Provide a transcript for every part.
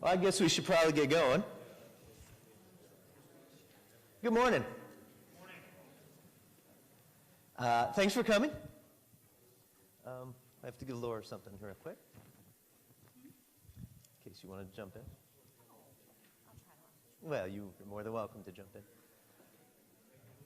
Well, I guess we should probably get going. Good morning. Thanks for coming. I have to give Laura something real quick, in case you want to jump in. Well, you're more than welcome to jump in.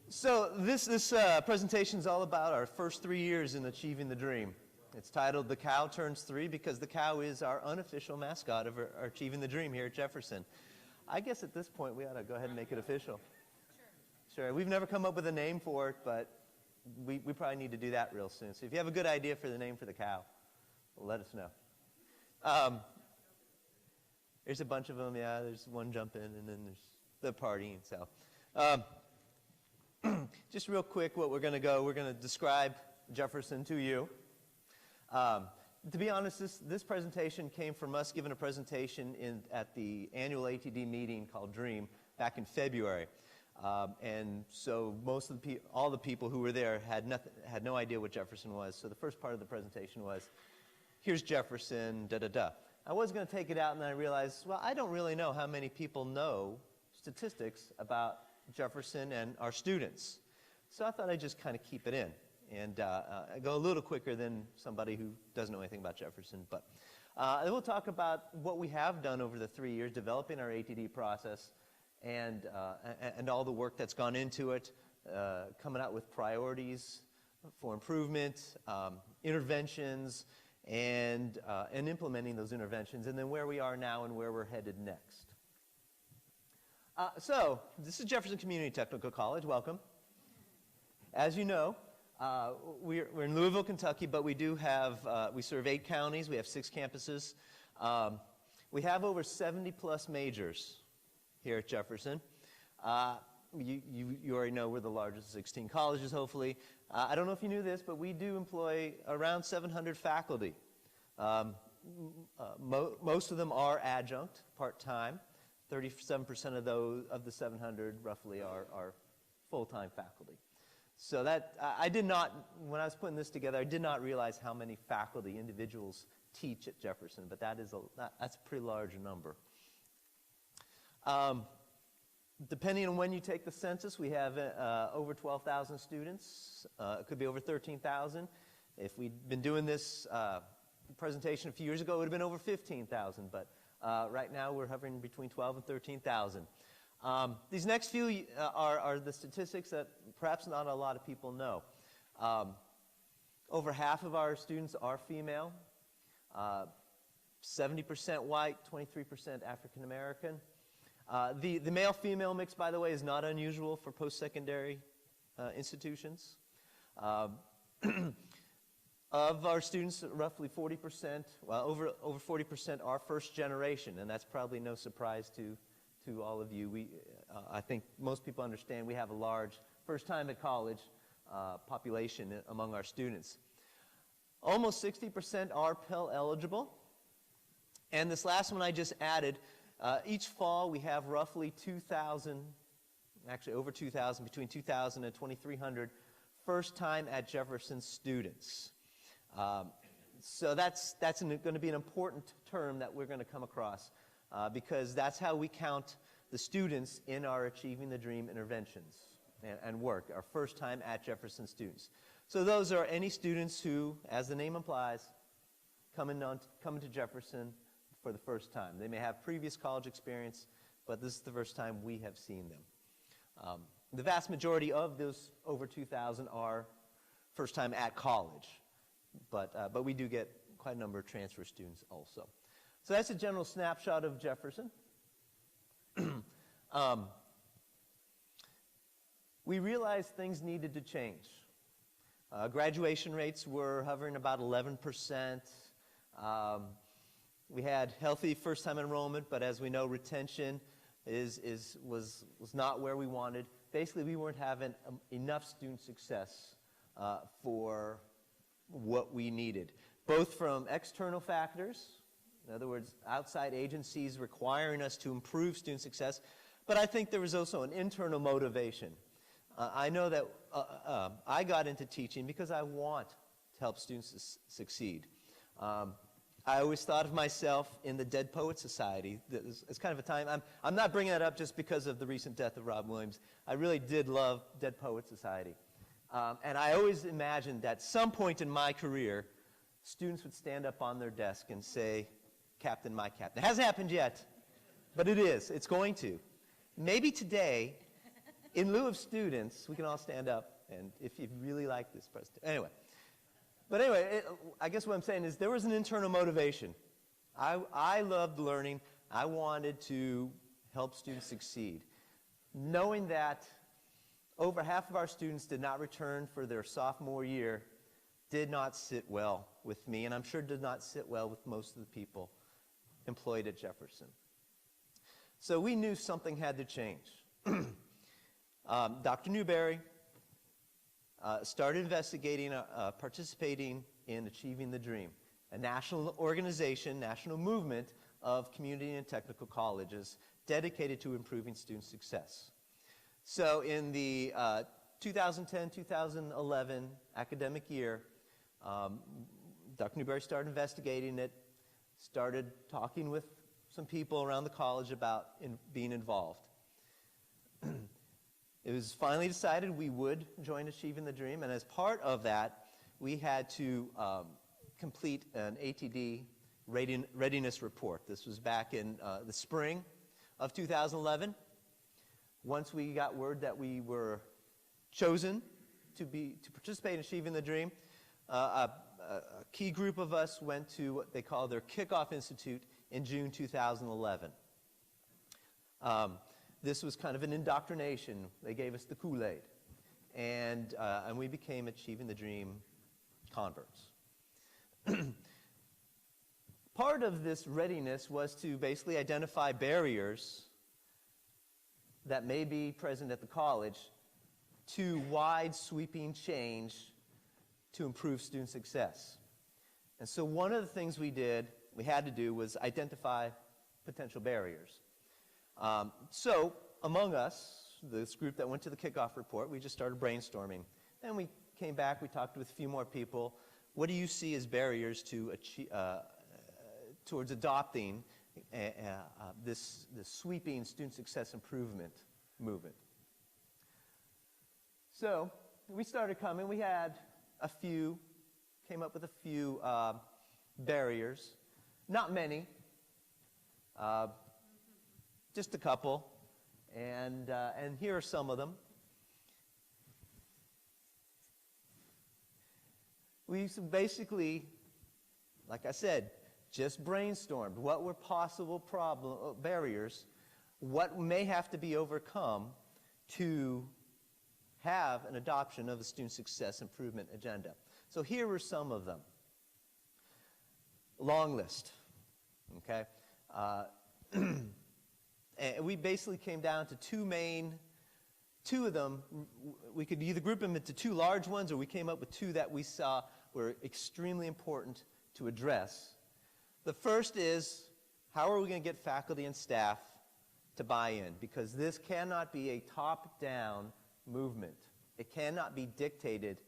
So this presentation is all about our first 3 years in Achieving the Dream. It's titled The Cow Turns 3 because the cow is our unofficial mascot of our Achieving the Dream here at Jefferson. I guess at this point we ought to go ahead and make it official. Sure. We've never come up with a name for it, but we probably need to do that real soon. So if you have a good idea for the name for the cow, let us know. There's a bunch of them, yeah. There's one jumping, and then there's the partying. So just real quick, we're going to describe Jefferson to you. To be honest, this presentation came from us giving a presentation at the annual ATD meeting called DREAM back in February. And so all the people who were there had no idea what Jefferson was. So the first part of the presentation was, here's Jefferson, da-da-da. I was going to take it out, and then I realized, well, I don't really know how many people know statistics about Jefferson and our students. So I thought I'd just kind of keep it in and go a little quicker than somebody who doesn't know anything about Jefferson. But we'll talk about what we have done over the 3 years, developing our ATD process, and all the work that's gone into it, coming out with priorities for improvement, interventions, and implementing those interventions, and then where we are now and where we're headed next. So this is Jefferson Community Technical College. Welcome. As you know, we're in Louisville, Kentucky, but we do have, we serve 8 counties. We have 6 campuses. We have over 70 plus majors here at Jefferson. You already know we're the largest of 16 colleges, hopefully. I don't know if you knew this, but we do employ around 700 faculty. Most of them are adjunct, part-time. 37% of the 700 roughly are full-time faculty. So that, I did not, when I was putting this together, I did not realize how many faculty individuals teach at Jefferson, but that's a pretty large number. Depending on when you take the census, we have over 12,000 students. It could be over 13,000. If we'd been doing this presentation a few years ago, it would have been over 15,000, but right now we're hovering between 12 and 13,000. These next few are the statistics that perhaps not a lot of people know. Over half of our students are female, 70% white, 23% African American. The male-female mix, by the way, is not unusual for post-secondary institutions. Of our students, roughly 40%, well, over 40% are first generation, and that's probably no surprise to all of you. I think most people understand we have a large first time at college population among our students. Almost 60% are Pell eligible, and this last one I just added. Each fall, we have roughly 2,000, actually over 2,000, between 2,000 and 2,300 first-time at Jefferson students. So that's going to be an important term that we're going to come across because that's how we count the students in our Achieving the Dream interventions and work, our first-time at Jefferson students. So those are any students who, as the name implies, come to Jefferson for the first time. They may have previous college experience, but this is the first time we have seen them. The vast majority of those over 2,000 are first time at college, but we do get quite a number of transfer students also. So that's a general snapshot of Jefferson. We realized things needed to change. Graduation rates were hovering about 11%. We had healthy first-time enrollment, but as we know, retention was not where we wanted. Basically, we weren't having enough student success for what we needed, both from external factors, in other words, outside agencies requiring us to improve student success, but I think there was also an internal motivation. I know that I got into teaching because I want to help students succeed. I always thought of myself in the Dead Poets Society. It's kind of a time, I'm not bringing that up just because of the recent death of Rob Williams. I really did love Dead Poets Society. And I always imagined that at some point in my career, students would stand up on their desk and say, "Captain, my captain." It hasn't happened yet, but it is. It's going to. Maybe today, in lieu of students, we can all stand up, and if you really like this presentation. Anyway. But anyway, I guess what I'm saying is there was an internal motivation. I loved learning. I wanted to help students succeed. Knowing that over half of our students did not return for their sophomore year did not sit well with me, and I'm sure did not sit well with most of the people employed at Jefferson. So we knew something had to change. Dr. Newberry started investigating, participating in Achieving the Dream, a national organization, national movement of community and technical colleges dedicated to improving student success. So in the 2010-2011 academic year, Dr. Newberry started investigating it, started talking with some people around the college about being involved. It was finally decided we would join Achieving the Dream, and as part of that, we had to complete an ATD readiness report. This was back in the spring of 2011. Once we got word that we were chosen to participate in Achieving the Dream, a key group of us went to what they call their Kickoff Institute in June 2011. This was kind of an indoctrination. They gave us the Kool-Aid, and we became Achieving the Dream converts. Part of this readiness was to basically identify barriers that may be present at the college to wide, sweeping change to improve student success. And so one of the things we had to do was identify potential barriers. So among us, this group that went to the kickoff report, we just started brainstorming. Then we came back, we talked with a few more people. What do you see as barriers to towards adopting this sweeping student success improvement movement? So we started coming. We had came up with a few barriers. Not many. Just a couple, and here are some of them. We basically, like I said, just brainstormed what were possible barriers, what may have to be overcome to have an adoption of a student success improvement agenda. So here were some of them. Long list, okay? And we basically came down to two of them. We could either group them into two large ones, or we came up with two that we saw were extremely important to address. The first is, how are we going to get faculty and staff to buy in? Because this cannot be a top-down movement. It cannot be dictated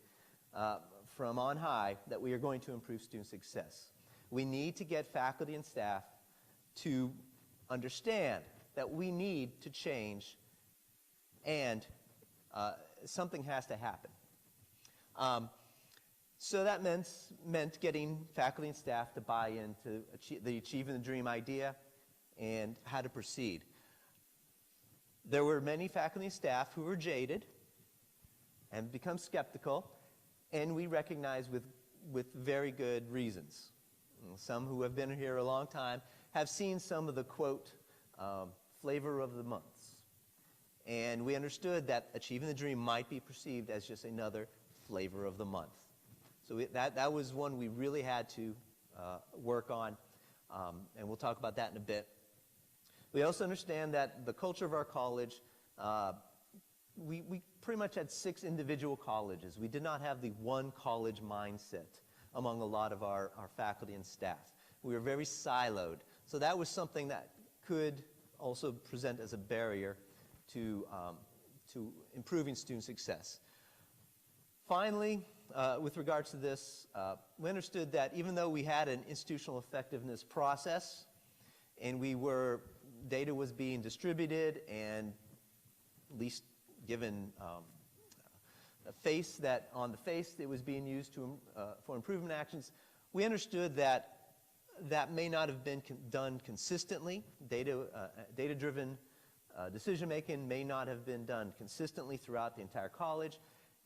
from on high that we are going to improve student success. We need to get faculty and staff to understand that we need to change, and something has to happen. So that meant getting faculty and staff to buy into the Achieving the Dream idea and how to proceed. There were many faculty and staff who were jaded and become skeptical, and we recognize with very good reasons. Some who have been here a long time have seen some of the, quote, flavor of the months. And we understood that Achieving the Dream might be perceived as just another flavor of the month. So that was one we really had to work on, and we'll talk about that in a bit. We also understand that the culture of our college, we pretty much had 6 individual colleges. We did not have the one college mindset among a lot of our faculty and staff. We were very siloed. So that was something that could also present as a barrier to improving student success. Finally, with regards to this, we understood that even though we had an institutional effectiveness process and data was being distributed and at least given on the face it was being used for improvement actions, we understood that that may not have been done consistently. Data-driven decision-making may not have been done consistently throughout the entire college,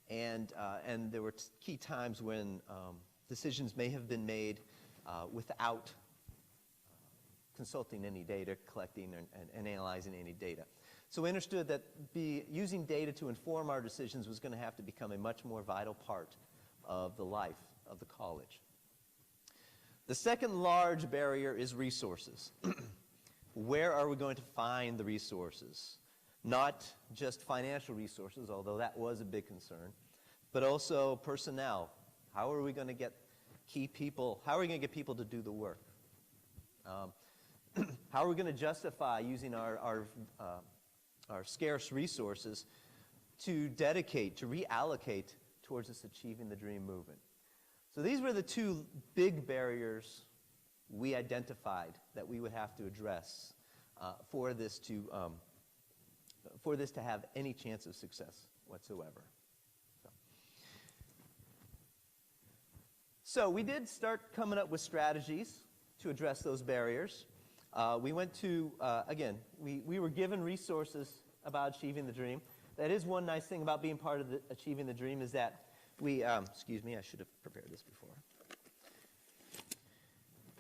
and there were key times when decisions may have been made without consulting any data, collecting and analyzing any data. So we understood that using data to inform our decisions was going to have to become a much more vital part of the life of the college. The second large barrier is resources. Where are we going to find the resources? Not just financial resources, although that was a big concern, but also personnel. How are we going to get people to do the work? How are we going to justify using our scarce resources to reallocate towards this Achieving the Dream movement? So these were the two big barriers we identified that we would have to address for this to have any chance of success whatsoever. So we did start coming up with strategies to address those barriers. We went to, again, we were given resources about Achieving the Dream. That is one nice thing about being part of the Achieving the Dream is that excuse me, I should have prepared this before,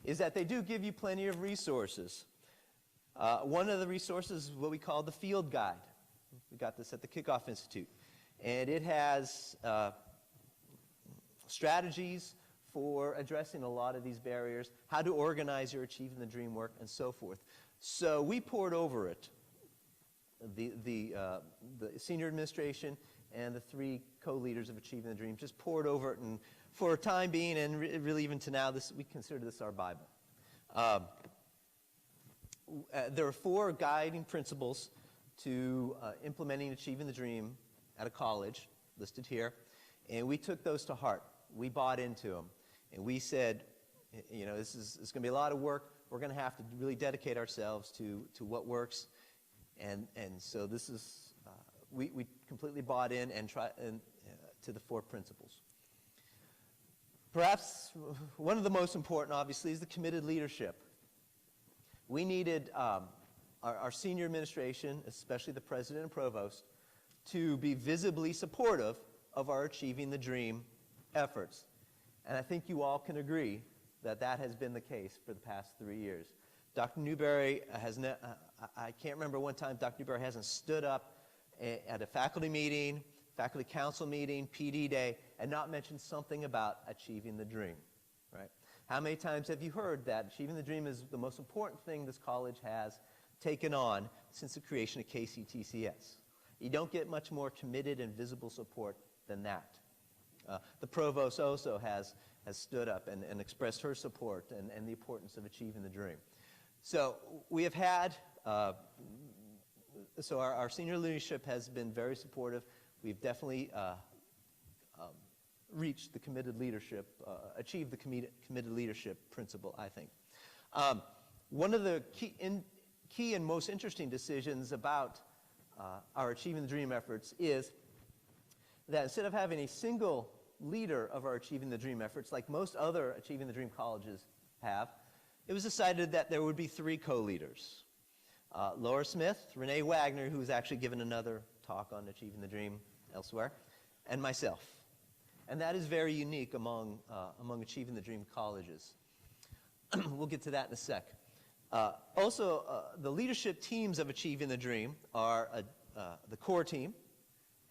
is that they do give you plenty of resources. One of the resources is what we call the field guide. We got this at the Kickoff Institute. And it has strategies for addressing a lot of these barriers, how to organize your Achieving the Dream work, and so forth. So we poured over it. The senior administration and the three co-leaders of Achieving the Dream just poured over it, and for a time being, and really even to now, we consider this our Bible. There are 4 guiding principles to implementing Achieving the Dream at a college, listed here, and we took those to heart. We bought into them, and we said, you know, it's going to be a lot of work. We're going to have to really dedicate ourselves to what works, and so this is we completely bought in and to the 4 principles. Perhaps one of the most important, obviously, is the committed leadership. We needed our senior administration, especially the president and provost, to be visibly supportive of our Achieving the Dream efforts. And I think you all can agree that that has been the case for the past 3 years. Dr. Newberry I can't remember one time Dr. Newberry hasn't stood up at a faculty meeting, faculty council meeting, PD day, and not mentioned something about Achieving the Dream, right? How many times have you heard that Achieving the Dream is the most important thing this college has taken on since the creation of KCTCS? You don't get much more committed and visible support than that. The provost also has stood up and expressed her support and the importance of Achieving the Dream. So we have had, our senior leadership has been very supportive. We've definitely reached the committed leadership, achieved the committed leadership principle, I think. One of the key and most interesting decisions about our Achieving the Dream efforts is that instead of having a single leader of our Achieving the Dream efforts, like most other Achieving the Dream colleges have, it was decided that there would be 3 co-leaders. Laura Smith, Renee Wagner, who's actually given another talk on Achieving the Dream elsewhere, and myself. And that is very unique among Achieving the Dream colleges. We'll get to that in a sec. Also, the leadership teams of Achieving the Dream are the core team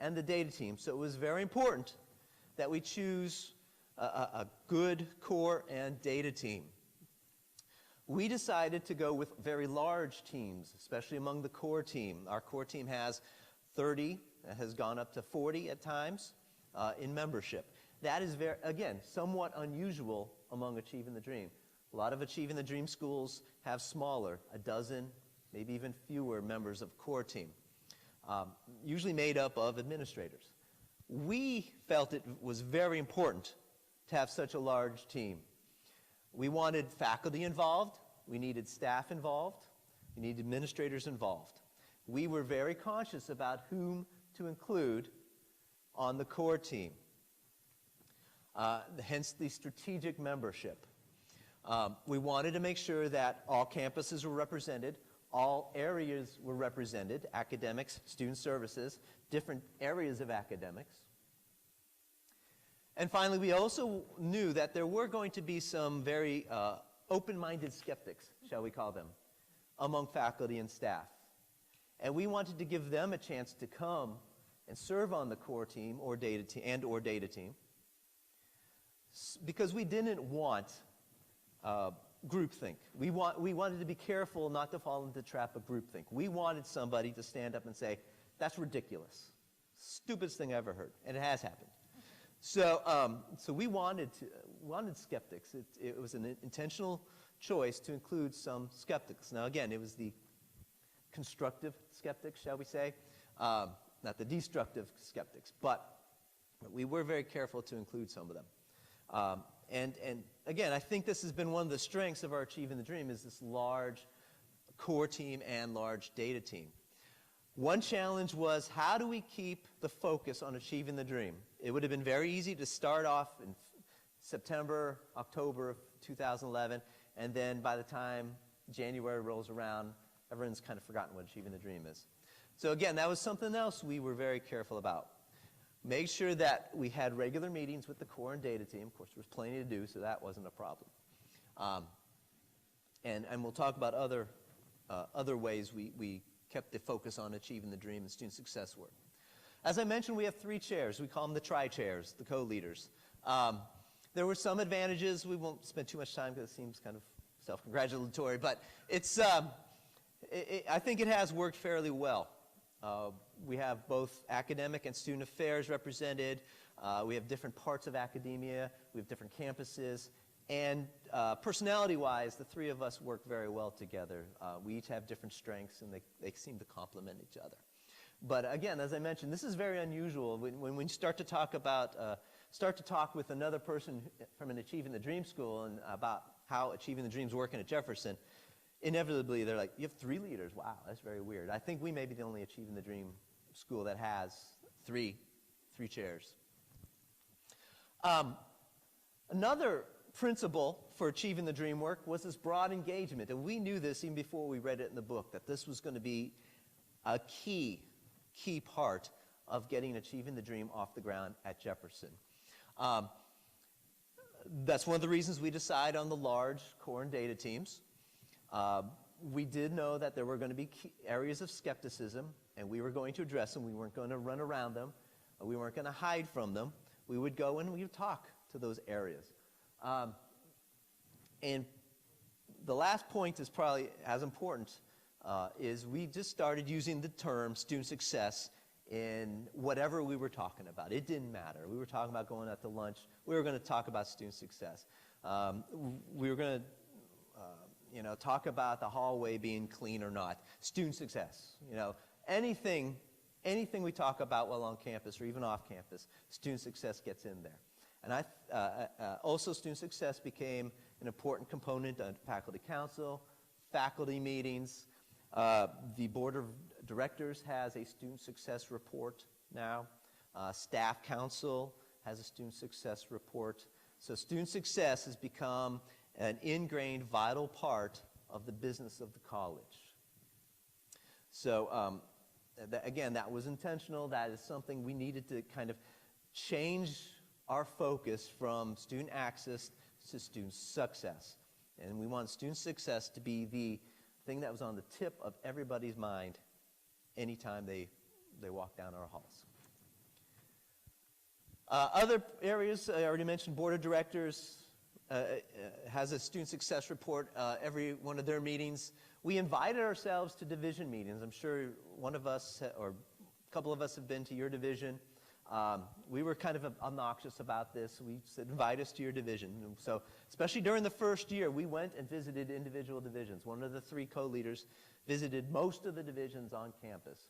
and the data team. So it was very important that we choose a good core and data team. We decided to go with very large teams, especially among the core team. Our core team has 30, has gone up to 40 at times in membership. That is, again, somewhat unusual among Achieving the Dream. A lot of Achieving the Dream schools have smaller, a dozen, maybe even fewer members of core team, usually made up of administrators. We felt it was very important to have such a large team. We wanted faculty involved, we needed staff involved, we needed administrators involved. We were very conscious about whom to include on the core team, hence the strategic membership. We wanted to make sure that all campuses were represented, all areas were represented, academics, student services, different areas of academics. And finally, we also knew that there were going to be some very open-minded skeptics, shall we call them, among faculty and staff. And we wanted to give them a chance to come and serve on the core team or data team, because we didn't want groupthink. We wanted to be careful not to fall into the trap of groupthink. We wanted somebody to stand up and say, "That's ridiculous. Stupidest thing I ever heard," and it has happened. So we wanted skeptics. It was an intentional choice to include some skeptics. Now again, it was the constructive skeptics, shall we say, not the destructive skeptics, but we were very careful to include some of them. And again, I think this has been one of the strengths of our Achieving the Dream, is this large core team and large data team. One challenge was, how do we keep the focus on achieving the dream? It would have been very easy to start off in September, October of 2011, and then by the time January rolls around, everyone's kind of forgotten what achieving the dream is. So again, that was something else we were very careful about. Make sure that we had regular meetings with the core and data team. Of course, there was plenty to do, so that wasn't a problem. And we'll talk about other ways we kept the focus on achieving the dream and student success work. As I mentioned, we have 3 chairs. We call them the tri-chairs, the co-leaders. There were some advantages. We won't spend too much time because it seems kind of self-congratulatory, but I think it has worked fairly well. We have both academic and student affairs represented. We have different parts of academia. We have different campuses. And personality-wise, the 3 of us work very well together. We each have different strengths, and they seem to complement each other. But again, as I mentioned, this is very unusual. When we start to talk with another person from an Achieving the Dream school and about how Achieving the Dream's working at Jefferson, inevitably they're like, "You have 3 leaders? Wow, that's very weird." I think we may be the only Achieving the Dream school that has three chairs. Another principle for Achieving the Dream work was this broad engagement, and we knew this even before we read it in the book, that this was going to be a key part of getting Achieving the Dream off the ground at Jefferson. That's one of the reasons we decided on the large core and data teams. We did know that there were going to be areas of skepticism, and we were going to address them. We weren't going to run around them. We weren't going to hide from them. We would go and we would talk to those areas. And the last point is probably as important, is we just started using the term student success in whatever we were talking about. It didn't matter. We were talking about going out to lunch. We were going to talk about student success. We were going to talk about the hallway being clean or not. Student success. Anything we talk about while on campus or even off campus, student success gets in there. And also student success became an important component of faculty council, faculty meetings. The board of directors has a student success report now. Staff council has a student success report. So student success has become an ingrained, vital part of the business of the college. So again, that was intentional. That is something we needed to kind of change our focus from student access to student success. And we want student success to be the thing that was on the tip of everybody's mind anytime they walk down our halls. Other areas, I already mentioned, board of directors has a student success report every one of their meetings. We invited ourselves to division meetings. I'm sure one of us or a couple of us have been to your division. We were kind of obnoxious about this. We said, invite us to your division. And so, especially during the first year, we went and visited individual divisions. One of the 3 co-leaders visited most of the divisions on campus.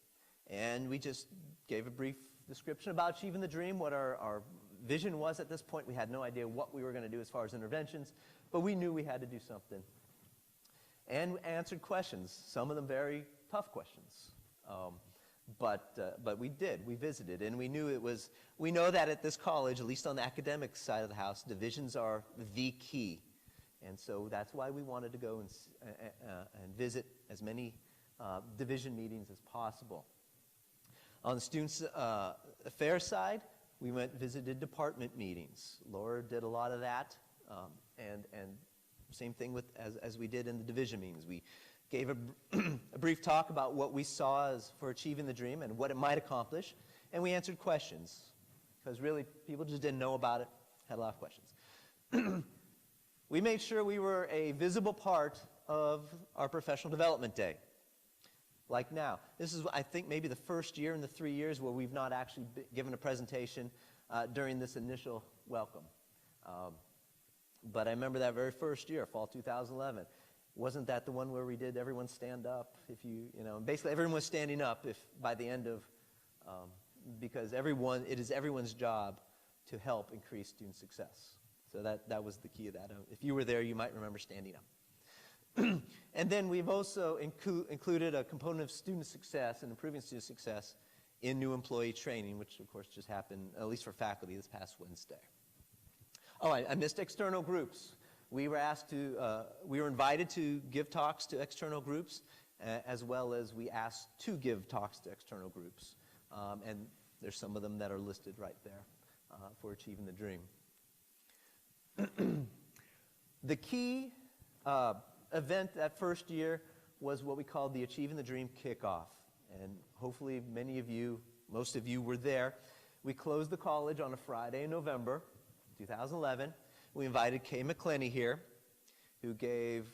And we just gave a brief description about achieving the dream, what our vision was at this point. We had no idea what we were going to do as far as interventions, but we knew we had to do something. And answered questions, some of them very tough questions. But we did. We visited, and we knew it was. We know that at this college, at least on the academic side of the house, divisions are the key, and so that's why we wanted to go and visit as many division meetings as possible. On the students' affairs side, we visited department meetings. Laura did a lot of that, and same thing with as we did in the division meetings. We gave a brief talk about what we saw as for achieving the dream and what it might accomplish, and we answered questions, because really people just didn't know about it, had a lot of questions. We made sure we were a visible part of our professional development day, like now. This is, I think, maybe the first year in the 3 years where we've not actually given a presentation during this initial welcome. But I remember that very first year, fall 2011. Wasn't that the one where we did everyone stand up? Basically everyone was standing up by the end of, because it is everyone's job to help increase student success. So that was the key of that. If you were there, you might remember standing up. And then we've also included a component of student success and improving student success in new employee training, which of course just happened, at least for faculty, this past Wednesday. Oh, I missed external groups. We were invited to give talks to external groups, as well as we asked to give talks to external groups. And there's some of them that are listed right there for achieving the dream. The key event that first year was what we called the Achieving the Dream Kickoff. And hopefully most of you were there. We closed the college on a Friday in November 2011. We invited Kay McClenny here, who gave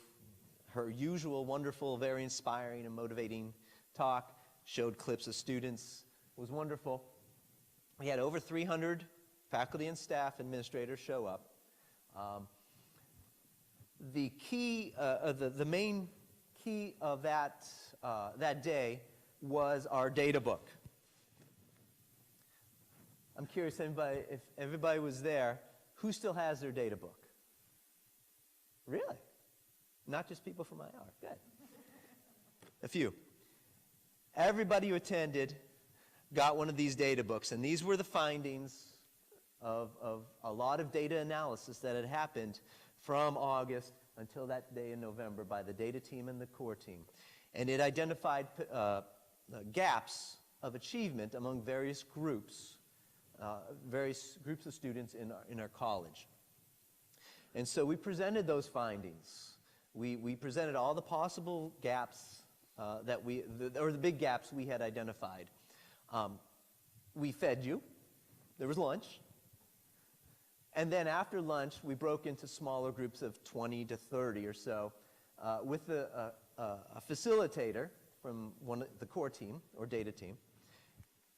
her usual wonderful, very inspiring and motivating talk, showed clips of students. It was wonderful. We had over 300 faculty and staff administrators show up. The key, the main key of that day was our data book. I'm curious if everybody was there, who still has their data book? Really? Not just people from IR. Good. A few. Everybody who attended got one of these data books, and these were the findings of a lot of data analysis that had happened from August until that day in November by the data team and the core team. And it identified gaps of achievement among various groups of students in our college. And so we presented those findings. We presented all the possible gaps or the big gaps we had identified. We fed you. There was lunch. And then after lunch, we broke into smaller groups of 20 to 30 or so with a facilitator from the core team or data team,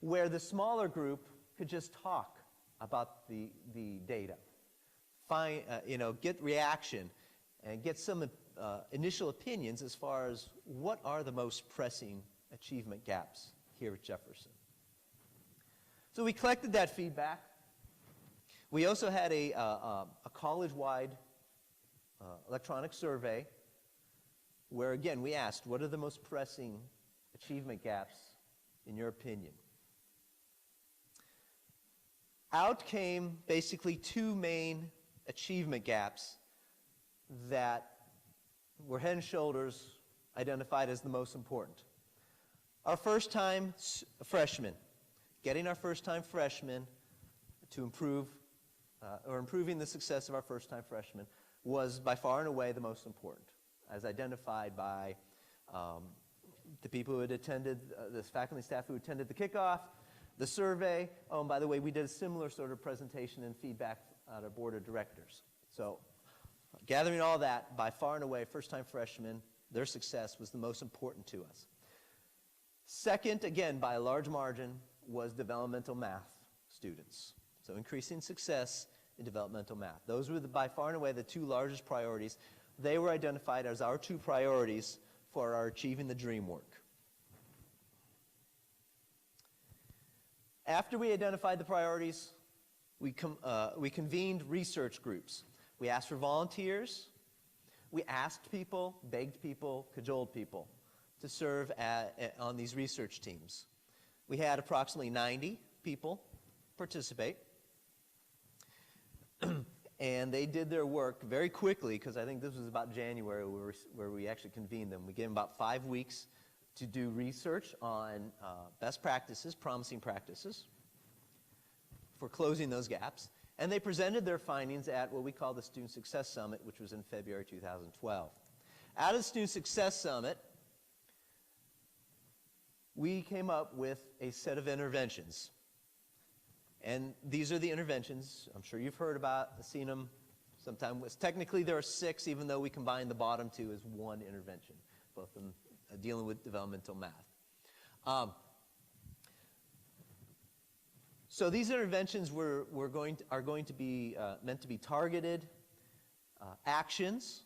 where the smaller group could just talk about the data, get reaction, and get some initial opinions as far as what are the most pressing achievement gaps here at Jefferson. So we collected that feedback. We also had a college-wide electronic survey where, again, we asked, what are the most pressing achievement gaps in your opinion? Out came basically two main achievement gaps that were head and shoulders identified as the most important. Our first-time freshmen, getting our first-time freshmen to improve, or improving the success of our first-time freshmen was by far and away the most important, as identified by the people who had attended, the faculty and staff who attended the kickoff, the survey. Oh, and by the way, we did a similar sort of presentation and feedback at our board of directors. So gathering all that, by far and away, first-time freshmen, their success was the most important to us. Second, again, by a large margin, was developmental math students. So increasing success in developmental math. Those were by far and away the two largest priorities. They were identified as our two priorities for our Achieving the Dream work. After we identified the priorities, we convened research groups. We asked for volunteers. We asked people, begged people, cajoled people to serve on these research teams. We had approximately 90 people participate. And they did their work very quickly, because I think this was about January where we actually convened them. We gave them about 5 weeks to do research on best practices, promising practices, for closing those gaps. And they presented their findings at what we call the Student Success Summit, which was in February 2012. Out of the Student Success Summit, we came up with a set of interventions. And these are the interventions. I'm sure you've heard about, seen them sometime. Technically, there are 6, even though we combine the bottom 2 as one intervention, both of them dealing with developmental math. So these interventions are going to be meant to be targeted actions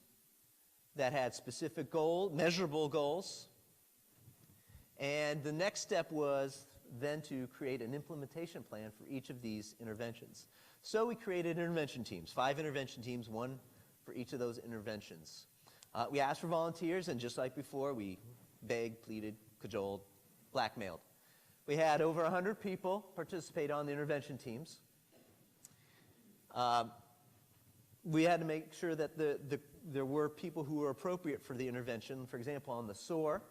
that had specific goals, measurable goals. And the next step was then to create an implementation plan for each of these interventions. So we created intervention teams, 5 intervention teams, 1 for each of those interventions. We asked for volunteers, and just like before, we begged, pleaded, cajoled, blackmailed. We had over 100 people participate on the intervention teams. We had to make sure that there were people who were appropriate for the intervention. For example, on the SOAR,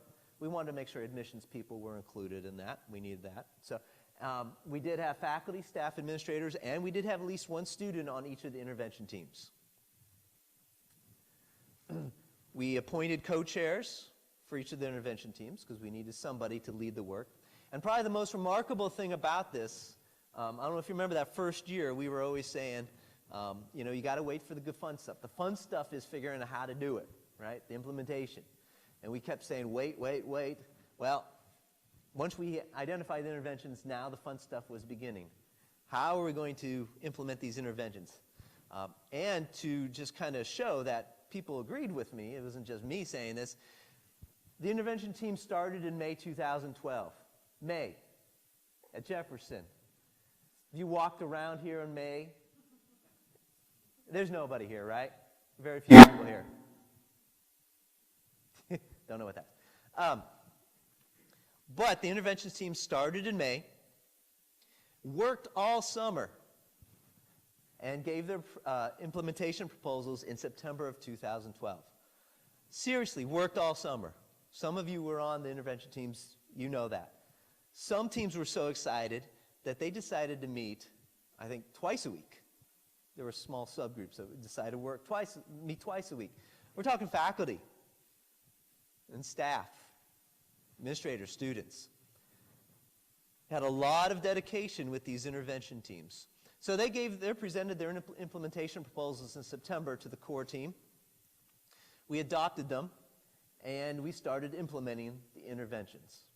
we wanted to make sure admissions people were included in that. We needed that. So we did have faculty, staff, administrators, and we did have at least 1 student on each of the intervention teams. We appointed co-chairs for each of the intervention teams because we needed somebody to lead the work. And probably the most remarkable thing about this, I don't know if you remember that first year, we were always saying, you got to wait for the good fun stuff. The fun stuff is figuring out how to do it, right? The implementation. And we kept saying, wait. Well, once we identified the interventions, now the fun stuff was beginning. How are we going to implement these interventions? And to just kind of show that people agreed with me, it wasn't just me saying this, the intervention team started in May 2012. May, at Jefferson. You walked around here in May. There's nobody here, right? Very few people here. Don't know what that is. But the interventions team started in May, worked all summer, and gave their implementation proposals in September of 2012. Seriously, worked all summer. Some of you were on the intervention teams, you know that. Some teams were so excited that they decided to meet, I think, twice a week. There were small subgroups that decided to meet twice a week. We're talking faculty and staff, administrators, students. Had a lot of dedication with these intervention teams. So they presented their implementation proposals in September to the core team. We adopted them, and we started implementing the interventions.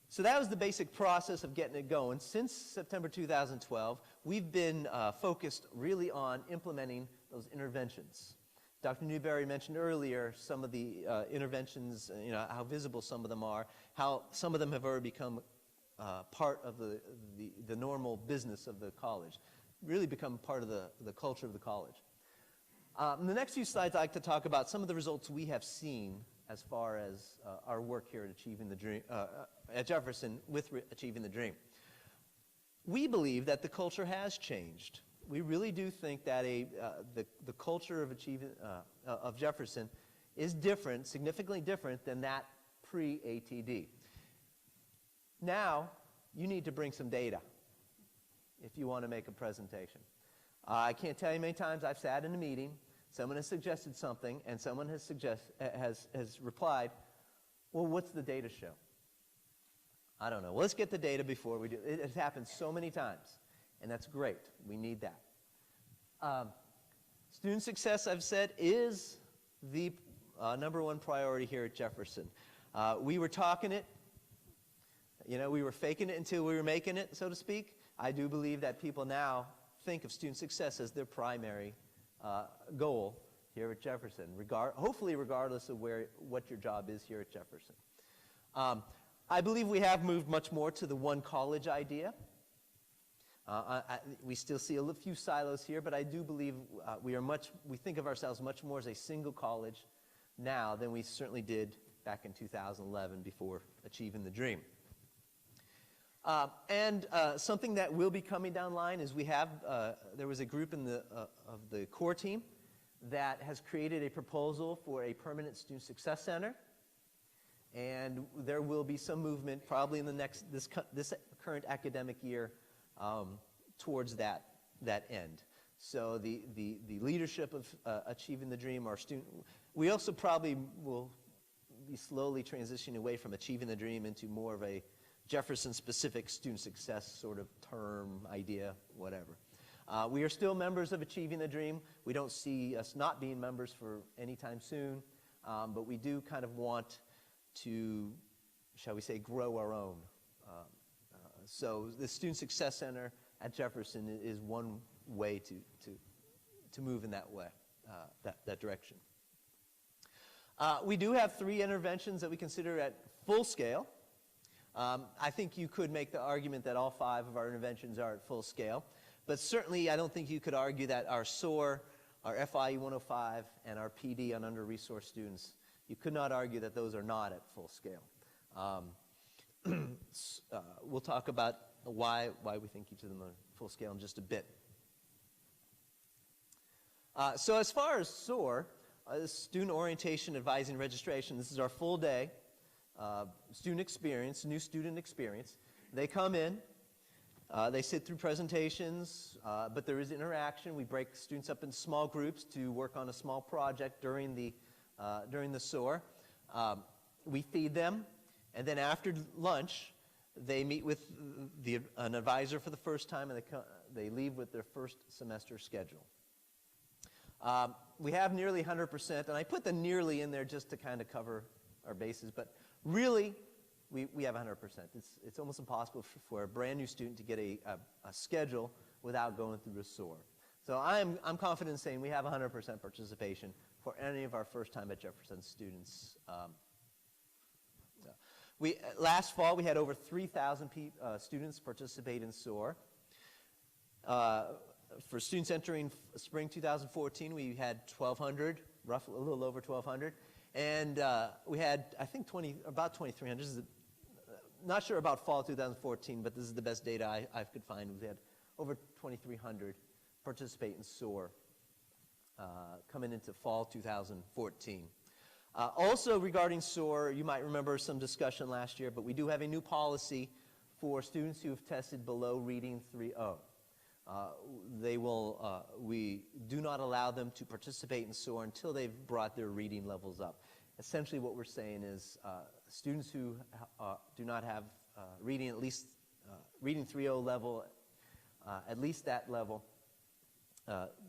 So that was the basic process of getting it going. Since September 2012, we've been focused really on implementing those interventions. Dr. Newberry mentioned earlier some of the interventions, how visible some of them are, how some of them have already become part of the normal business of the college, really become part of the culture of the college. In the next few slides, I'd like to talk about some of the results we have seen as far as our work here at Achieving the Dream, at Jefferson with Achieving the Dream. We believe that the culture has changed. We really do think that the culture of Jefferson is different, significantly different than that pre-ATD. Now, you need to bring some data if you want to make a presentation. I can't tell you how many times I've sat in a meeting, someone has suggested something, and someone has replied, well, what's the data show? I don't know. Well, let's get the data before we do. It has happened so many times, and that's great. We need that. Student success, I've said, is the #1 priority here at Jefferson. We were talking it. We were faking it until we were making it, so to speak. I do believe that people now think of student success as their primary goal here at Jefferson, hopefully regardless of what your job is here at Jefferson. I believe we have moved much more to the one college idea. We still see a few silos here, but I do believe we think of ourselves much more as a single college now than we certainly did back in 2011 before Achieving the Dream. Something that will be coming down the line is there was a group of the core team that has created a proposal for a permanent student success center. And there will be some movement probably in this current academic year towards that end. So the leadership of Achieving the Dream, we also probably will be slowly transitioning away from Achieving the Dream into more of a Jefferson-specific student success sort of term, idea, whatever. We are still members of Achieving the Dream. We don't see us not being members for any time soon, but we do kind of want to, shall we say, grow our own. So the Student Success Center at Jefferson is one way to move in that way, that direction. We do have 3 interventions that we consider at full scale. I think you could make the argument that all 5 of our interventions are at full scale, but certainly I don't think you could argue that our SOAR, our FIE 105, and our PD on under-resourced students, you could not argue that those are not at full scale. We'll talk about why we think each of them are full scale in just a bit. So as far as SOAR, Student Orientation, Advising, Registration, this is our full day student experience, new student experience. They come in, they sit through presentations, but there is interaction. We break students up into small groups to work on a small project during the SOAR. We feed them, and then after lunch, they meet with an advisor for the first time, and they leave with their first semester schedule. We have nearly 100%, and I put the nearly in there just to kind of cover our bases, but really, we have 100%. It's almost impossible for a brand new student to get a schedule without going through a SOAR. So I'm confident in saying we have 100% participation for any of our first time at Jefferson students. Last fall, we had over 3,000 students participate in SOAR. For students entering spring 2014, we had 1,200, roughly a little over 1,200. And we had, I think, about 2,300. Not sure about fall 2014, but this is the best data I could find. We had over 2,300 participate in SOAR coming into fall 2014. Also regarding SOAR, you might remember some discussion last year, but we do have a new policy for students who have tested below Reading 3.0. We do not allow them to participate in SOAR until they've brought their reading levels up. Essentially what we're saying is students who do not have reading 3.0 level, at least that level,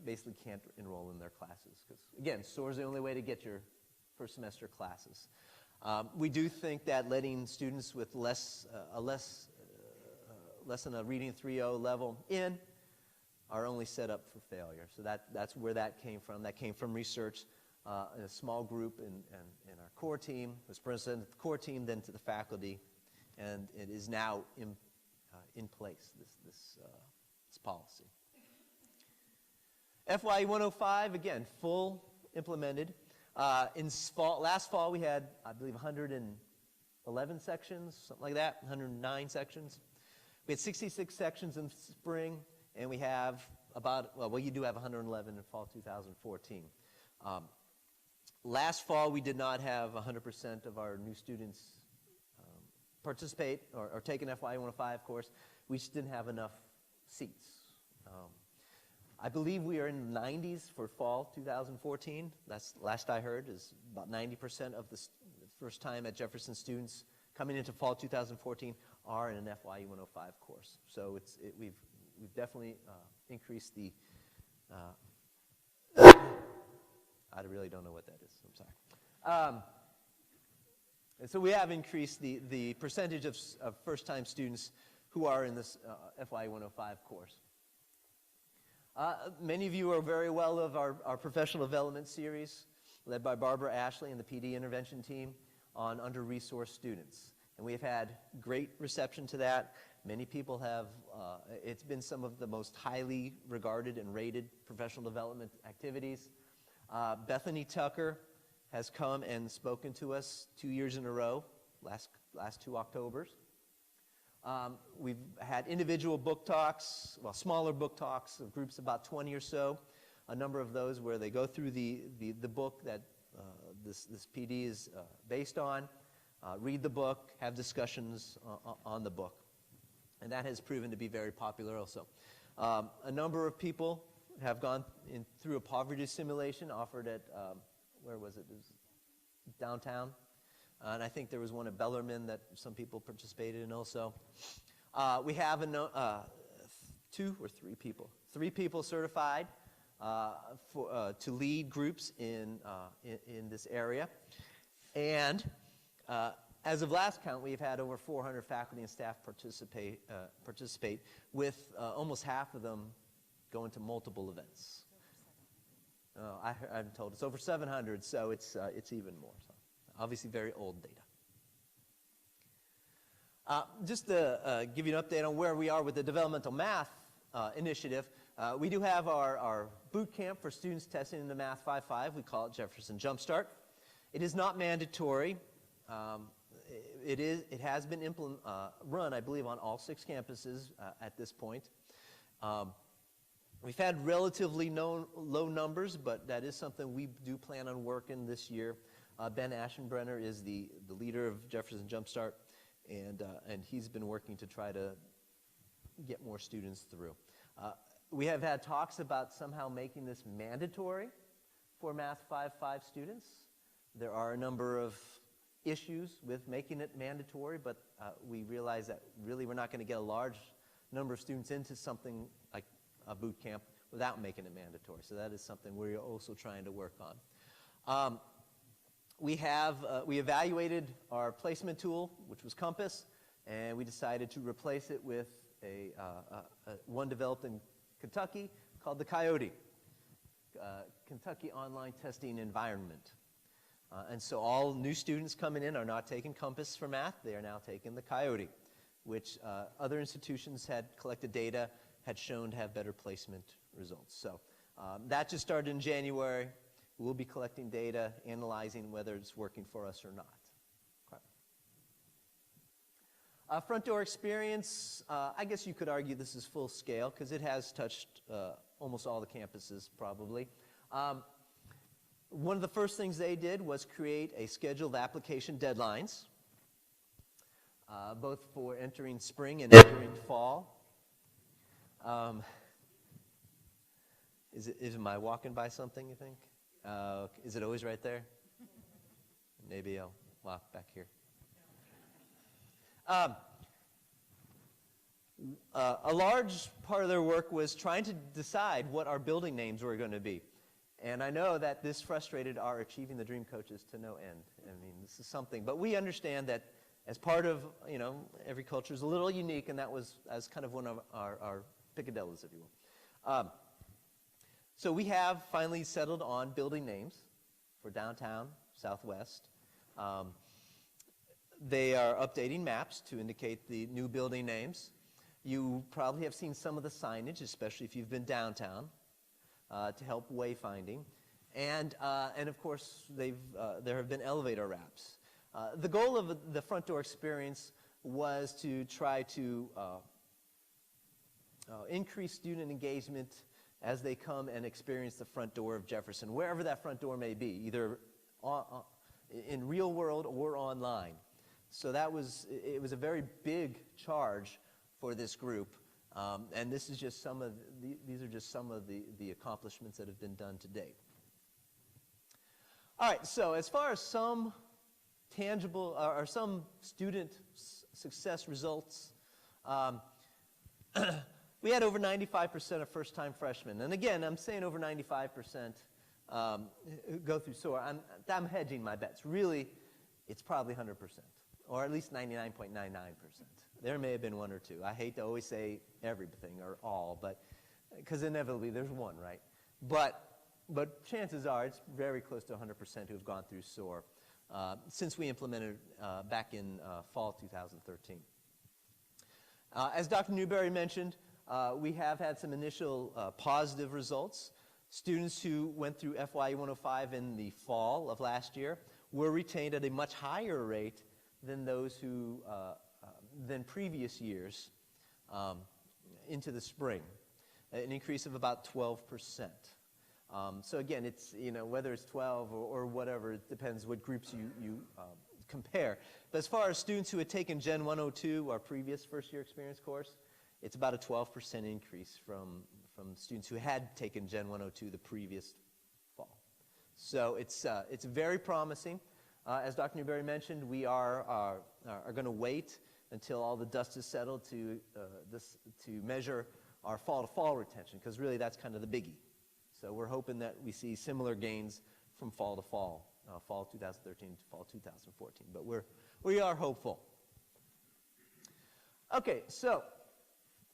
basically can't enroll in their classes. Because again, SOAR is the only way to get your first semester classes. We do think that letting students with less than a Reading 3.0 level in are only set up for failure. So that's where that came from. That came from research in a small group in our core team. It was presented to the core team, then to the faculty, and it is now in place, this policy. FYE 105, again, full implemented. Last fall, we had, I believe, 111 sections, something like that, 109 sections. We had 66 sections in spring, and we have you do have 111 in fall 2014. Last fall, we did not have 100% of our new students participate or take an FYE 105 course. We just didn't have enough seats. I believe we are in the 90s for fall 2014. That's last I heard, is about 90% of the first time at Jefferson students coming into fall 2014 are in an FYE 105 course. So we've definitely increased the, I really don't know what that is, I'm sorry. And so we have increased the percentage of first-time students who are in this FYE 105 course. Many of you are very well of our professional development series led by Barbara Ashley and the PD intervention team on under-resourced students. and we've had great reception to that. Many people have, it's been some of the most highly regarded and rated professional development activities. Bethany Tucker has come and spoken to us 2 years in a row, last 2 Octobers. We've had individual book talks, well, smaller book talks of groups about 20 or so, a number of those where they go through the book that this PD is based on, read the book, have discussions on the book. And that has proven to be very popular also. A number of people have gone through a poverty simulation offered at, where was it? It was downtown. And I think there was one at Bellarmine that some people participated in also. We have 2 or 3 people. 3 people certified to lead groups in this area. And as of last count, we've had over 400 faculty and staff participate with almost half of them going to multiple events. I'm told it's over 700, so it's even more. So obviously very old data. Just to give you an update on where we are with the developmental math initiative, we do have our boot camp for students testing in the Math 5.5. We call it Jefferson Jumpstart. It is not mandatory. It has been run, I believe, on all 6 campuses at this point. We've had relatively low numbers, but that is something we do plan on working this year. Ben Aschenbrenner is the leader of Jefferson Jumpstart, and he's been working to try to get more students through. We have had talks about somehow making this mandatory for Math 5.5 students. There are a number of issues with making it mandatory, but we realize that really we're not going to get a large number of students into something like a boot camp without making it mandatory. So that is something we're also trying to work on. We evaluated our placement tool, which was Compass, and we decided to replace it with one developed in Kentucky called the Coyote, Kentucky Online Testing Environment. And so all new students coming in are not taking Compass for math. They are now taking the Coyote, which other institutions had collected data, had shown to have better placement results. So that just started in January. We'll be collecting data, analyzing whether it's working for us or not. Okay. Front door experience, I guess you could argue this is full scale because it has touched almost all the campuses probably. One of the first things they did was create a scheduled application deadlines, both for entering spring and entering fall. Am I walking by something, you think? Is it always right there? Maybe I'll walk back here. A large part of their work was trying to decide what our building names were going to be. And I know that this frustrated our Achieving the Dream coaches to no end. I mean, this is something. But we understand that as part of, every culture is a little unique, and that was as kind of one of our picadillos, if you will. So we have finally settled on building names for downtown, southwest. They are updating maps to indicate the new building names. You probably have seen some of the signage, especially if you've been downtown, to help wayfinding. And of course, there have been elevator wraps. The goal of the front door experience was to try to increase student engagement as they come and experience the front door of Jefferson, wherever that front door may be, either in real world or online. So it was a very big charge for this group, and these are just some of the accomplishments that have been done to date. All right, so as far as some tangible or some student success results, we had over 95% of first-time freshmen. And again, I'm saying over 95% go through SOAR. I'm hedging my bets. Really, it's probably 100%, or at least 99.99%. There may have been 1 or 2. I hate to always say everything or all, but because inevitably there's one, right? But chances are it's very close to 100% who have gone through SOAR. since we implemented back in fall 2013. As Dr. Newberry mentioned, we have had some initial positive results. Students who went through FYE 105 in the fall of last year were retained at a much higher rate than those who, than previous years into the spring, an increase of about 12%. So again, it's, you know, whether it's 12 or whatever, it depends what groups you compare. But as far as students who had taken Gen 102, our previous first-year experience course, it's about a 12% increase from students who had taken Gen 102 the previous fall. So it's very promising. As Dr. Newberry mentioned, we are going to wait until all the dust is settled to measure our fall-to-fall retention, because really that's kind of the biggie. So we're hoping that we see similar gains from fall to fall, fall 2013 to fall 2014. But we are hopeful. Okay, so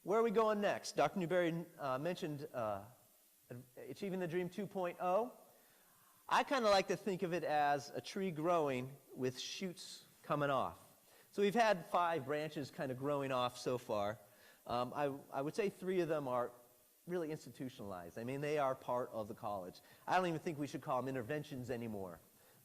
where are we going next? Dr. Newberry mentioned Achieving the Dream 2.0. I kind of like to think of it as a tree growing with shoots coming off. So we've had 5 branches kind of growing off so far. I would say 3 of them are really institutionalized. I mean, they are part of the college. I don't even think we should call them interventions anymore.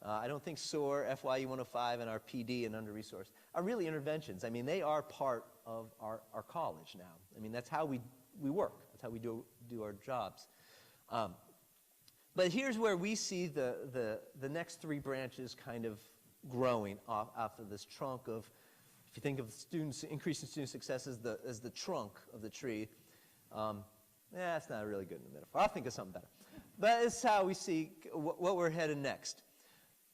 I don't think SOAR, FYE 105, and our PD and under-resourced are really interventions. I mean, they are part of our college now. I mean, that's how we work. That's how we do our jobs. But here's where we see the next 3 branches kind of growing off of this trunk of, if you think of students, increasing student success as the trunk of the tree, that's not really good in the metaphor. I'll think of something better. But it's how we see what we're headed next.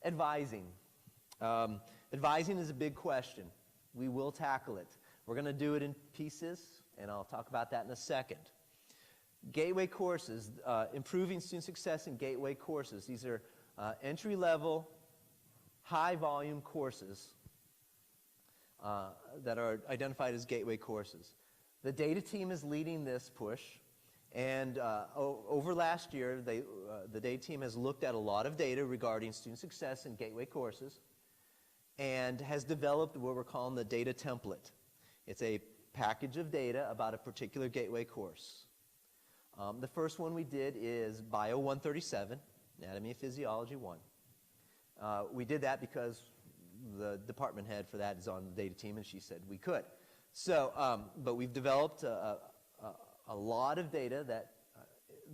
Advising. Advising is a big question. We will tackle it. We're going to do it in pieces, and I'll talk about that in a second. Gateway courses, improving student success in gateway courses. These are entry-level, high-volume courses that are identified as gateway courses. The data team is leading this push. And over last year, the data team has looked at a lot of data regarding student success in gateway courses and has developed what we're calling the data template. It's a package of data about a particular gateway course. The first one we did is Bio 137, Anatomy and Physiology 1. We did that because the department head for that is on the data team, and she said we could. So, but we've developed a lot of data that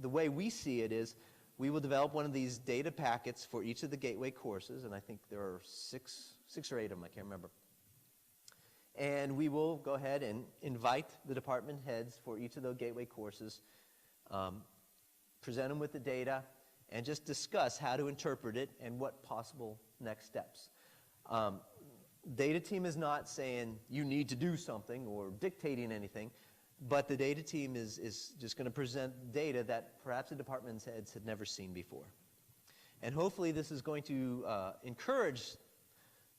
the way we see it is we will develop one of these data packets for each of the gateway courses, and I think there are six or 8 of them, I can't remember. And we will go ahead and invite the department heads for each of those gateway courses, present them with the data, and just discuss how to interpret it and what possible next steps. Data team is not saying you need to do something or dictating anything. But the data team is just going to present data that perhaps the department's heads had never seen before. And hopefully this is going to encourage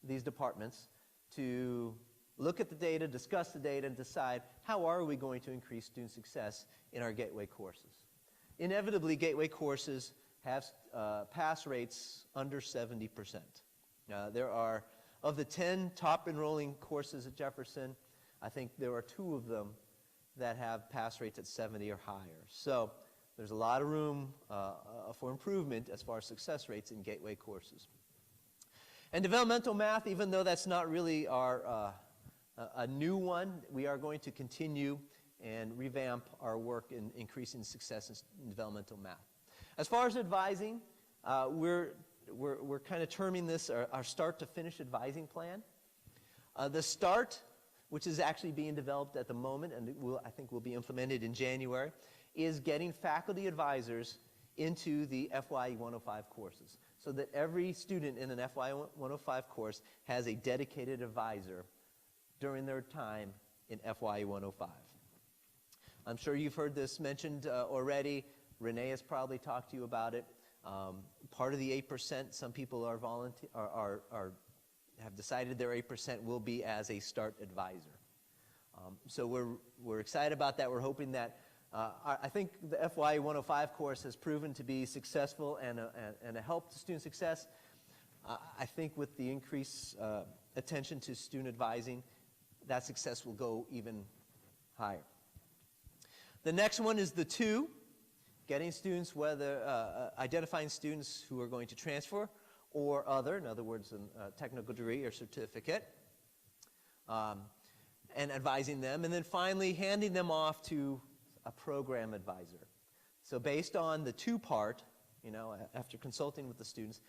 these departments to look at the data, discuss the data, and decide how are we going to increase student success in our gateway courses. Inevitably, gateway courses have pass rates under 70%. There are, of the 10 top enrolling courses at Jefferson, I think there are 2 of them that have pass rates at 70 or higher. So there's a lot of room for improvement as far as success rates in gateway courses. And developmental math, even though that's not really our a new one, we are going to continue and revamp our work in increasing success in developmental math. As far as advising, we're kind of terming this our start to finish advising plan. The START, which is actually being developed at the moment and I think will be implemented in January, is getting faculty advisors into the FYE 105 courses so that every student in an FYE 105 course has a dedicated advisor during their time in FYE 105. I'm sure you've heard this mentioned already. Renee has probably talked to you about it. Part of the 8%, some people are have decided their 8% will be as a START advisor. So we're excited about that. We're hoping that, I think the FYE 105 course has proven to be successful and a help to student success. I think with the increased attention to student advising, that success will go even higher. The next one is the 2, getting students, identifying students who are going to transfer or other, in other words, a technical degree or certificate, and advising them. And then finally, handing them off to a program advisor. So based on the 2 part, after consulting with the students,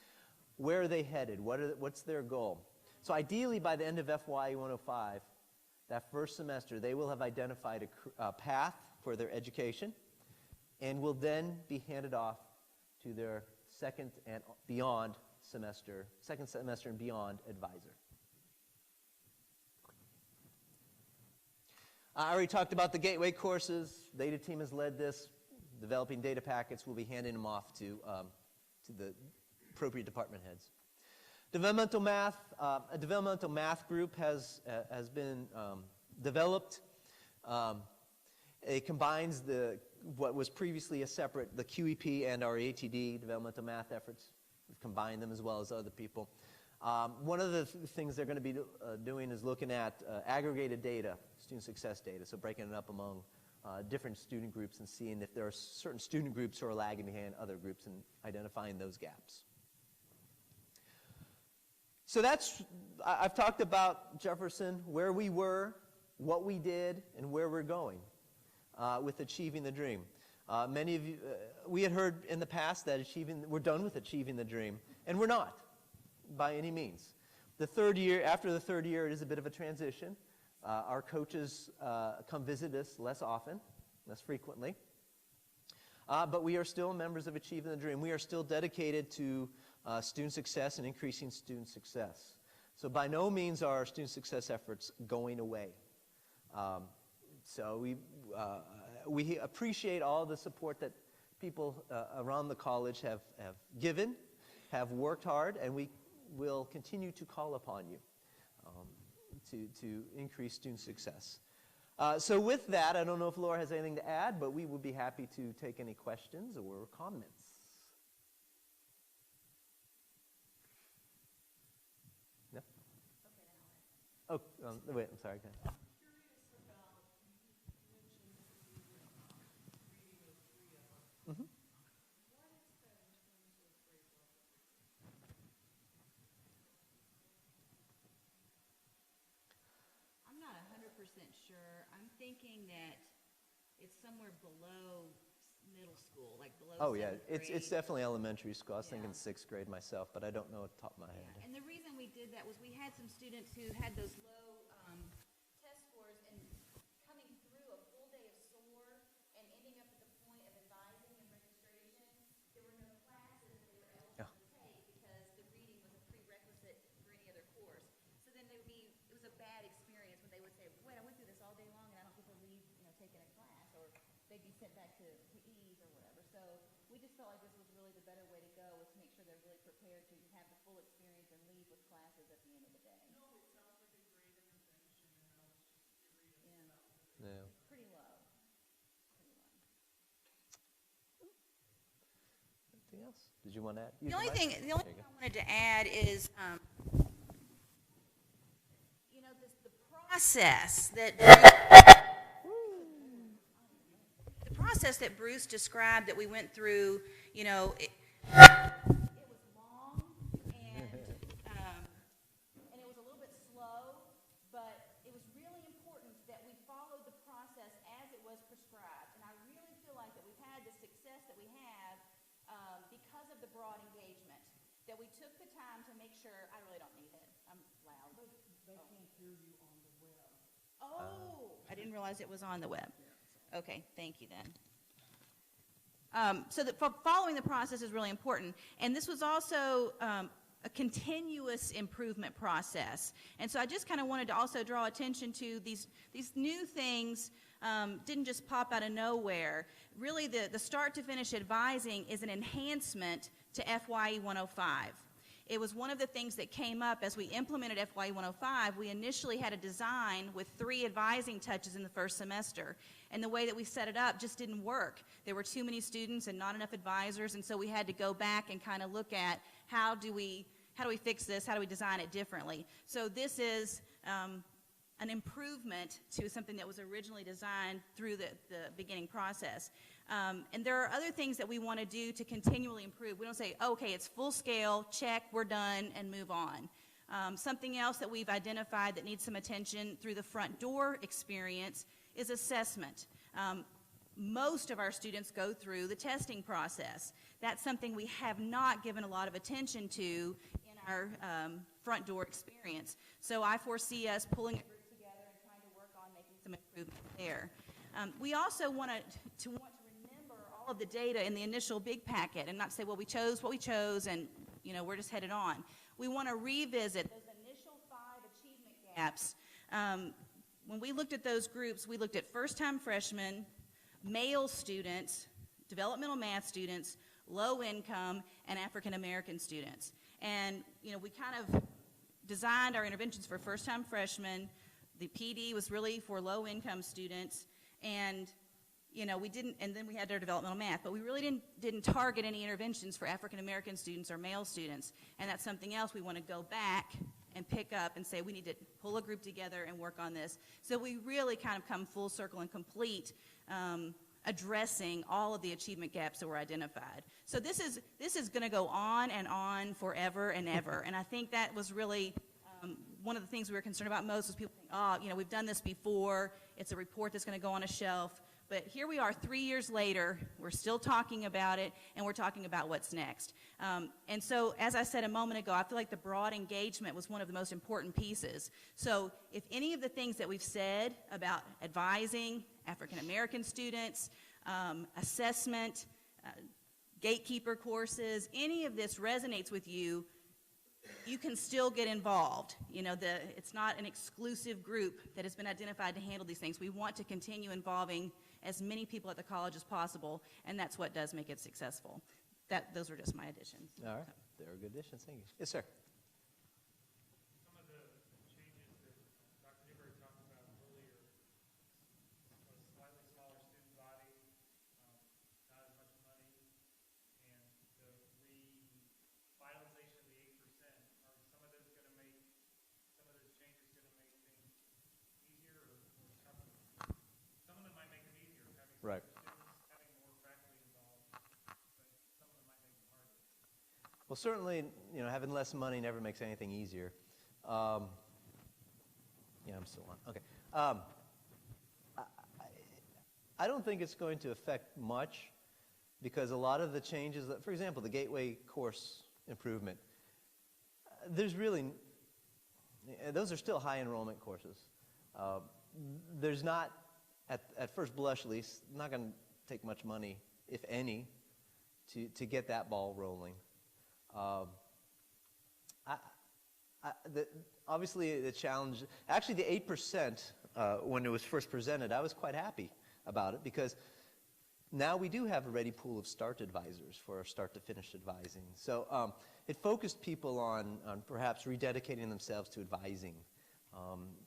where are they headed? What's their goal? So ideally, by the end of FY 105, that first semester, they will have identified a path for their education and will then be handed off to their second semester and beyond advisor. I already talked about the gateway courses. The data team has led this. Developing data packets, we'll be handing them off to the appropriate department heads. Developmental math, a developmental math group has been developed. It combines what was previously the QEP and our ATD, developmental math efforts. We've combined them as well as other people. One of the things they're going to be doing is looking at aggregated data, student success data, so breaking it up among different student groups and seeing if there are certain student groups who are lagging behind other groups and identifying those gaps. So I've talked about Jefferson, where we were, what we did, and where we're going with achieving the dream. Many of you, we had heard in the past that we're done with achieving the dream, and we're not by any means. After the third year, it is a bit of a transition. Our coaches come visit us less often, less frequently. But we are still members of Achieving the Dream. We are still dedicated to student success and increasing student success. So by no means are our student success efforts going away. So we appreciate all the support that people around the college have given, have worked hard, and we will continue to call upon you to increase student success. So with that, I don't know if Laura has anything to add, but we would be happy to take any questions or comments. No? Oh, wait, I'm sorry. Okay. Mm-hmm. I'm not 100% sure. I'm thinking that it's somewhere below middle school, like below seventh grade. It's definitely elementary school. I was thinking Yeah. 6th grade myself, but I don't know at the top of my head. Yeah. And the reason we did that was we had some students who had those low test scores and coming through a full day of SOAR and ending up at the point of advising and registration, there were no classes they were eligible to take because the reading was a prerequisite for any other course. So then it was a bad experience when they would say, wait, I went through this all day long and I don't get to leave, taking a class, or they'd be sent back to E's or whatever. So we just felt like this was really the better way to go, was to make sure they're really prepared to have the full experience and leave with classes at the end of the day. No, it sounds like a great intervention, and I was just curious about it. Yeah. It's pretty low. Pretty low. Anything else? Did you want to add? The only thing I wanted to add is, the process that Bruce described that we went through, it was long and it was a little bit slow, but it was really important that we followed the process as it was prescribed. And I really feel like that we've had the success that we have because of the broad engagement, that we took the time to make sure. I really don't need it. I'm loud. They can't hear you on the web. Oh, I didn't realize it was on the web. Okay, thank you then. So following the process is really important. And this was also a continuous improvement process. And so I just kind of wanted to also draw attention to these new things didn't just pop out of nowhere. Really, the start to finish advising is an enhancement to FYE 105. It was one of the things that came up as we implemented FYE 105. We initially had a design with 3 advising touches in the first semester. And the way that we set it up just didn't work. There were too many students and not enough advisors, and so we had to go back and kind of look at how do we how do we fix this? How do we design it differently? So this is an improvement to something that was originally designed through the beginning process. And there are other things that we want to do to continually improve. We don't say, oh, okay, it's full scale, check, we're done, and move on. Something else that we've identified that needs some attention through the front door experience is assessment. Most of our students go through the testing process. That's something we have not given a lot of attention to in our front door experience. So I foresee us pulling it together and trying to work on making some improvements there. We also want to remember all of the data in the initial big packet and not say, well, we chose what we chose and we're just headed on. We want to revisit those initial 5 achievement gaps. When we looked at those groups, we looked at first-time freshmen, male students, developmental math students, low income, and African American students. And we kind of designed our interventions for first-time freshmen. The PD was really for low income students, and we didn't, and then we had our developmental math, but we really didn't target any interventions for African American students or male students. And that's something else we want to go back and pick up and say we need to pull a group together and work on this. So we really kind of come full circle and complete addressing all of the achievement gaps that were identified. So this is going to go on and on forever and ever. And I think that was really one of the things we were concerned about most was people think, oh, we've done this before. It's a report that's going to go on a shelf. But here we are 3 years later, we're still talking about it, and we're talking about what's next. And so, as I said a moment ago, I feel like the broad engagement was one of the most important pieces. So if any of the things that we've said about advising African American students, assessment, gatekeeper courses, any of this resonates with you, you can still get involved. It's not an exclusive group that has been identified to handle these things. We want to continue involving as many people at the college as possible, and that's what does make it successful. Those were just my additions. All right. They were good additions. Thank you. Yes, sir. Some of the changes that Dr. Newberry talked about earlier, a slightly smaller student body, not as much money, and the revitalization of the 8%. Are some of those changes going to make things easier or tougher? Some of them might make them easier, having Right. students, having more faculty involved, but some of them might make them harder. Well, certainly, having less money never makes anything easier. Yeah, I'm still on. Okay. I don't think it's going to affect much because a lot of the changes, for example, the Gateway course improvement, those are still high enrollment courses. There's not, at first blush at least, not going to take much money, if any, to get that ball rolling. Obviously, the challenge, actually the 8%, when it was first presented, I was quite happy about it because now we do have a ready pool of START advisors for our start to finish advising. So it focused people on perhaps rededicating themselves to advising,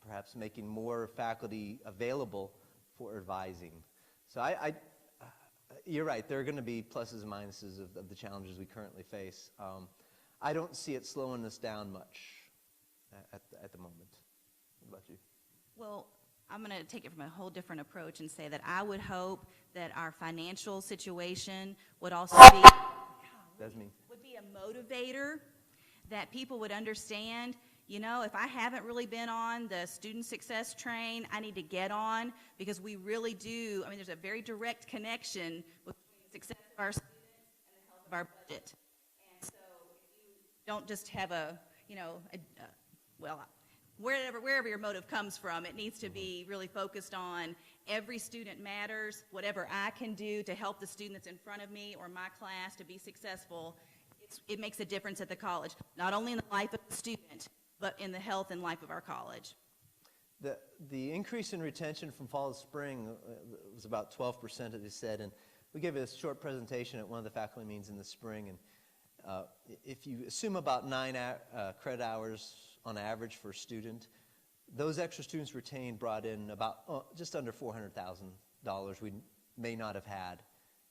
perhaps making more faculty available for advising. So you're right, there are going to be pluses and minuses of the challenges we currently face. I don't see it slowing us down much at the moment. What about you? Well, I'm going to take it from a whole different approach and say that I would hope that our financial situation would also be That's me. would be a motivator, that people would understand, if I haven't really been on the student success train, I need to get on because we really do. I mean, there's a very direct connection with the success of our students and the health of our budget. And so if you don't just have wherever your motive comes from, it needs to be really focused on every student matters. Whatever I can do to help the student that's in front of me or my class to be successful, it makes a difference at the college, not only in the life of the student, but in the health and life of our college. The increase in retention from fall to spring was about 12%, as you said, and we gave a short presentation at one of the faculty meetings in the spring, and if you assume about 9 credit hours on average for a student, those extra students retained brought in about just under $400,000 we may not have had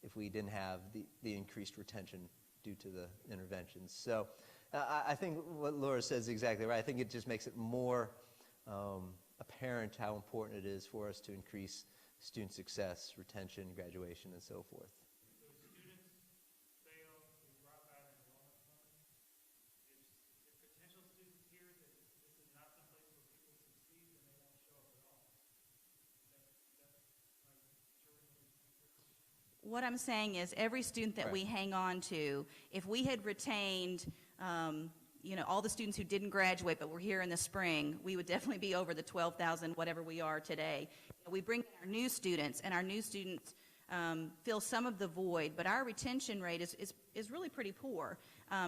if we didn't have the increased retention due to the interventions. So I think what Laura says is exactly right. I think it just makes it more apparent how important it is for us to increase student success, retention, graduation, and so forth. So students fail, we drop out of enrollment fund. If potential students hear that this is not the place where people succeed, then they won't show up at all. That's my interpretation. What I'm saying is every student that we hang on to, if we had retained, all the students who didn't graduate but were here in the spring, we would definitely be over the 12,000, whatever we are today. We bring in our new students, and our new students fill some of the void, but our retention rate is really pretty poor,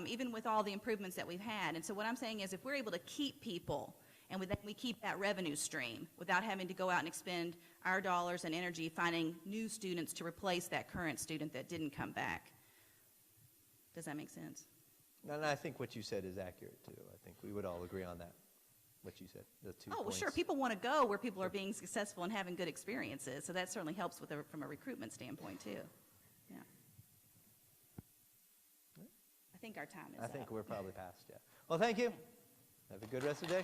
even with all the improvements that we've had. And so what I'm saying is if we're able to keep people, and then we keep that revenue stream without having to go out and expend our dollars and energy finding new students to replace that current student that didn't come back. Does that make sense? And I think what you said is accurate, too. I think we would all agree on that, what you said, the 2 points. Oh, well, sure. People want to go where people are being successful and having good experiences, so that certainly helps from a recruitment standpoint, too. Yeah. I think our time is up. I think we're probably past, yeah. Well, thank you. Have a good rest of the day.